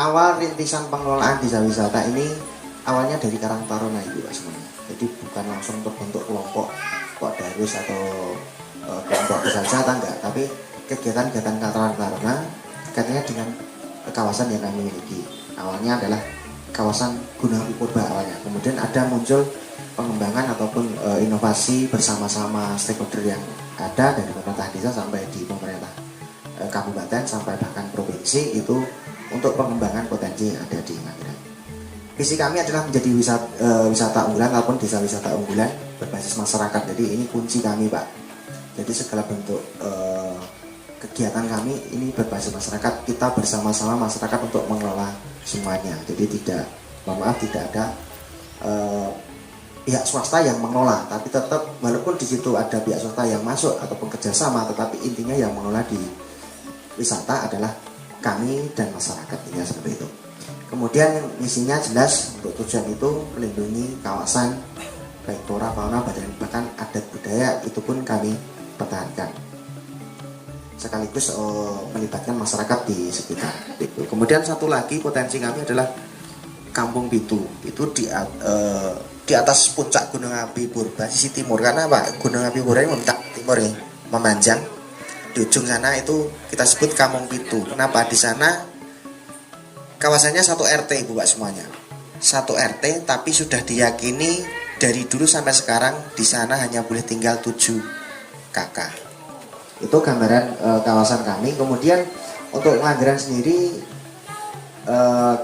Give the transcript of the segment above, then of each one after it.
awal rintisan pengelolaan desa wisata ini awalnya dari Karang Taruna Ibu Pak semuanya. Jadi bukan langsung terbentuk kelompok darwis atau kelompok desa wisata enggak, tapi kegiatan-kegiatan Karang Taruna katanya dengan kawasan yang kami miliki. Awalnya adalah kawasan Gunung Api Purba awalnya. Kemudian ada muncul pengembangan ataupun inovasi bersama-sama stakeholder yang ada dari pemerintah desa sampai di pemerintah kabupaten sampai bahkan provinsi itu untuk pengembangan potensi yang ada di Ngagran. Visi kami adalah menjadi wisata unggulan ataupun desa wisata unggulan berbasis masyarakat. Jadi ini kunci kami Pak. Jadi segala bentuk kegiatan kami ini berbasis masyarakat. Kita bersama-sama masyarakat untuk mengelola semuanya. Jadi tidak ada pihak swasta yang mengelola, tapi tetap walaupun di situ ada pihak swasta yang masuk ataupun kerjasama, tetapi intinya yang mengelola di wisata adalah kami dan masyarakat, ya seperti itu. Kemudian misinya jelas untuk tujuan itu melindungi kawasan baik flora, fauna, bahkan adat budaya itu pun kami pertahankan. Sekaligus melibatkan masyarakat di sekitar itu. Kemudian satu lagi potensi kami adalah Kampung Pitu. Itu di atas puncak Gunung Api Purba sisi timur, karena Pak Gunung Api Purba ini memanjang timur ya, memanjang. Di ujung sana itu kita sebut Kampung Pitu. Kenapa? Di sana kawasannya satu RT Ibu Pak semuanya. Satu RT tapi sudah diyakini dari dulu sampai sekarang di sana hanya boleh tinggal 7 kakak. Itu gambaran kawasan kami. Kemudian untuk Ngagran sendiri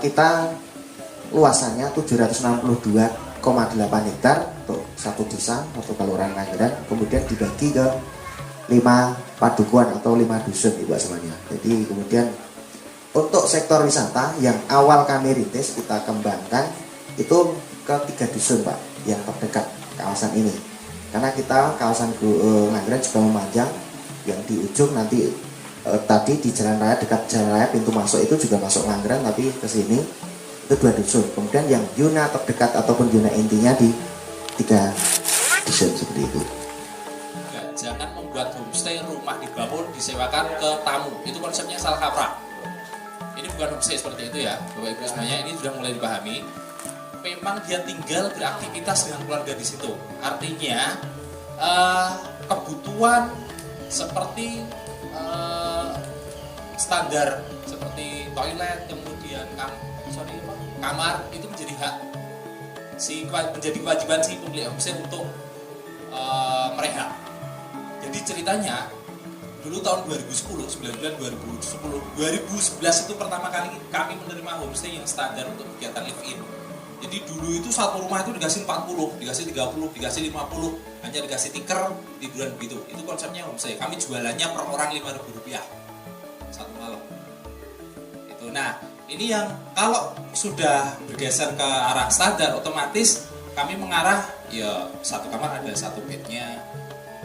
kita luasannya 762,8 hektar untuk satu desa, satu kelurahan Ngagran. Kemudian dibagi ke 5 padukuhan atau 5 dusun Ibu semuanya. Jadi kemudian untuk sektor wisata yang awal kami rintis kita kembangkan itu ke 3 dusun Pak yang terdekat kawasan ini. Karena kita kawasan Ngagran juga memanjang, yang di ujung nanti tadi di jalan raya, dekat jalan raya pintu masuk itu juga masuk Ngagran, tapi ke sini itu 2 dusun. Kemudian yang zona terdekat ataupun zona intinya di 3 dusun seperti itu. Jangan membuat homestay rumah dibangun disewakan ke tamu, itu konsepnya salah kaprah. Ini bukan homestay seperti itu ya Bapak Ibu semuanya, ini sudah mulai dipahami. Memang dia tinggal beraktivitas dengan keluarga di situ. Artinya kebutuhan seperti standar seperti toilet, kemudian kamar itu menjadi hak menjadi kewajiban si pemilik homestay untuk merehab. Jadi ceritanya dulu tahun 2010, 2011 itu pertama kali kami menerima homestay yang standar untuk kegiatan live-in. Jadi dulu itu satu rumah itu dikasih 40, dikasih 30, dikasih 50, hanya dikasih tikar, tiduran begitu. Itu konsepnya homestay. Kami jualannya per orang Rp5.000 satu malam. Itu. Nah, ini yang kalau sudah bergeser ke arah standar, otomatis kami mengarah ya satu kamar ada satu bednya,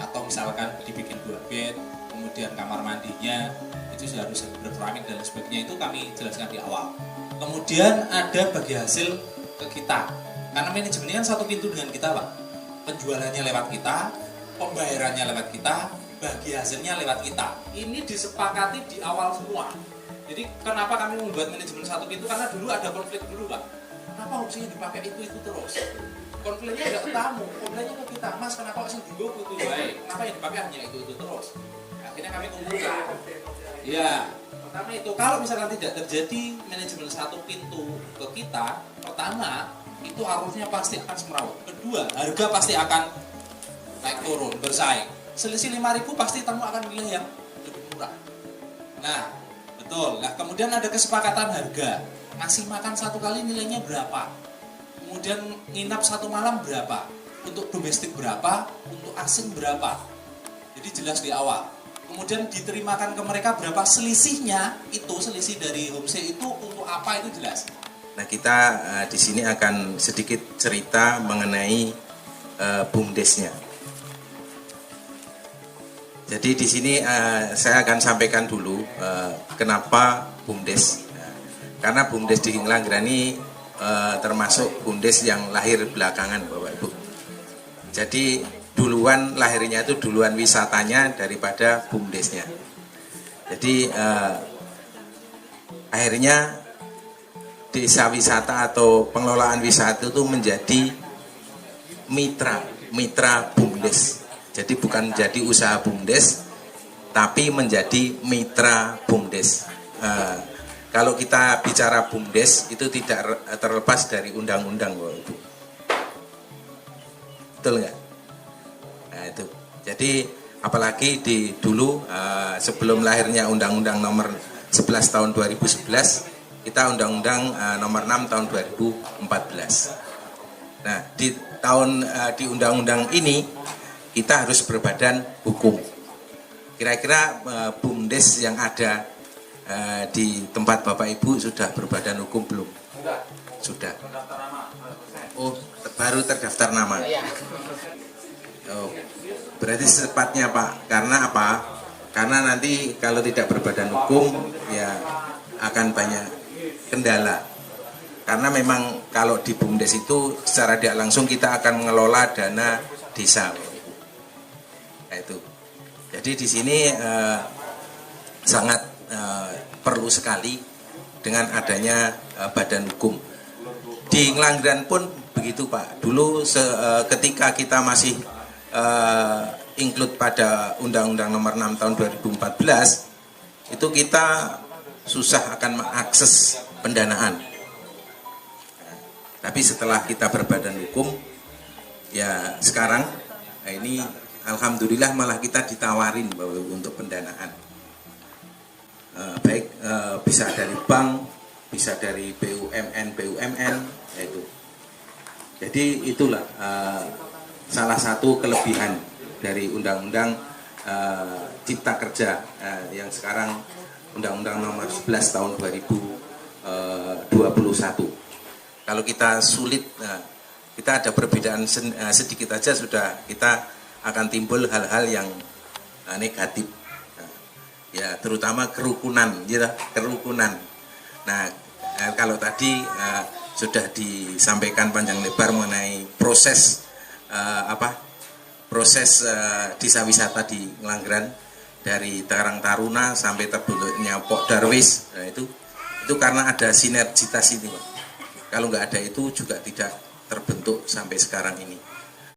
atau misalkan dibikin 2 bed, kemudian kamar mandinya itu sudah harus berkeramik dan sebagainya, itu kami jelaskan di awal. Kemudian ada bagi hasil ke kita, karena manajemennya kan satu pintu dengan kita Pak, penjualannya lewat kita, pembayarannya lewat kita, bagi hasilnya lewat kita. Ini disepakati di awal semua. Jadi kenapa kami membuat manajemen satu pintu, karena dulu ada konflik dulu Pak, kenapa opsinya dipakai itu terus. Konfliknya tidak ke tamu, konfliknya ke kita. Mas, kenapa sih dulu itu baik? Kenapa yang dipakai hanya itu terus? Akhirnya kami kumpulkan. Ya, pertama itu kalau misalkan tidak terjadi manajemen satu pintu ke kita, pertama itu arusnya pasti akan semrawut. Kedua, harga pasti akan naik turun, bersaing. Selisih 5.000 pasti tamu akan pilih yang lebih murah. Nah, betul. Nah, kemudian ada kesepakatan harga. Ngasih makan satu kali nilainya berapa? Kemudian nginap satu malam berapa, untuk domestik berapa, untuk asing berapa. Jadi jelas di awal. Kemudian diterimakan ke mereka berapa, selisihnya itu, selisih dari homestay itu untuk apa, itu jelas. Nah, kita di sini akan sedikit cerita mengenai BUMDes-nya. Jadi di sini saya akan sampaikan dulu kenapa BUMDes. Karena BUMDes di Ngagran ini termasuk BUMDes yang lahir belakangan Bapak Ibu. Jadi duluan lahirnya itu duluan wisatanya daripada BUMDesnya. Jadi akhirnya desa wisata atau pengelolaan wisata itu menjadi mitra BUMDes. Jadi bukan jadi usaha BUMDes, tapi menjadi mitra BUMDes. Kalau kita bicara BUMDes itu tidak terlepas dari undang-undang, Ibu. Betul nggak? Nah itu. Jadi apalagi di dulu sebelum lahirnya Undang-Undang Nomor 11 tahun 2011, kita Undang-Undang Nomor 6 tahun 2014. Nah di Undang-Undang ini kita harus berbadan hukum. Kira-kira BUMDes yang ada di tempat Bapak Ibu sudah berbadan hukum belum? Sudah. Oh, baru terdaftar nama. Oh, berarti secepatnya Pak. Karena apa? Karena nanti kalau tidak berbadan hukum ya akan banyak kendala. Karena memang kalau di BUMDes itu secara tidak langsung kita akan mengelola dana desa. Nah, itu. Jadi di sini sangat perlu sekali dengan adanya badan hukum. Di Ngelanggeran pun begitu Pak. Dulu ketika kita masih include pada Undang-Undang Nomor 6 tahun 2014, itu kita susah akan mengakses pendanaan. Tapi setelah kita berbadan hukum, ya sekarang ini alhamdulillah malah kita ditawarin bahwa untuk pendanaan. Baik bisa dari bank, bisa dari BUMN, yaitu. Jadi itulah salah satu kelebihan dari Undang-Undang Cipta Kerja yang sekarang Undang-Undang Nomor 11 tahun 2021. Kalau kita sulit, kita ada perbedaan sedikit aja sudah kita akan timbul hal-hal yang negatif. Ya terutama kerukunan, gitu, kerukunan. Nah kalau tadi sudah disampaikan panjang lebar mengenai proses desa wisata di Ngelanggeran dari Karang Taruna sampai terbentuknya Pok Darwis. Nah, itu karena ada sinergitas ini, Pak. Kalau nggak ada itu juga tidak terbentuk sampai sekarang ini.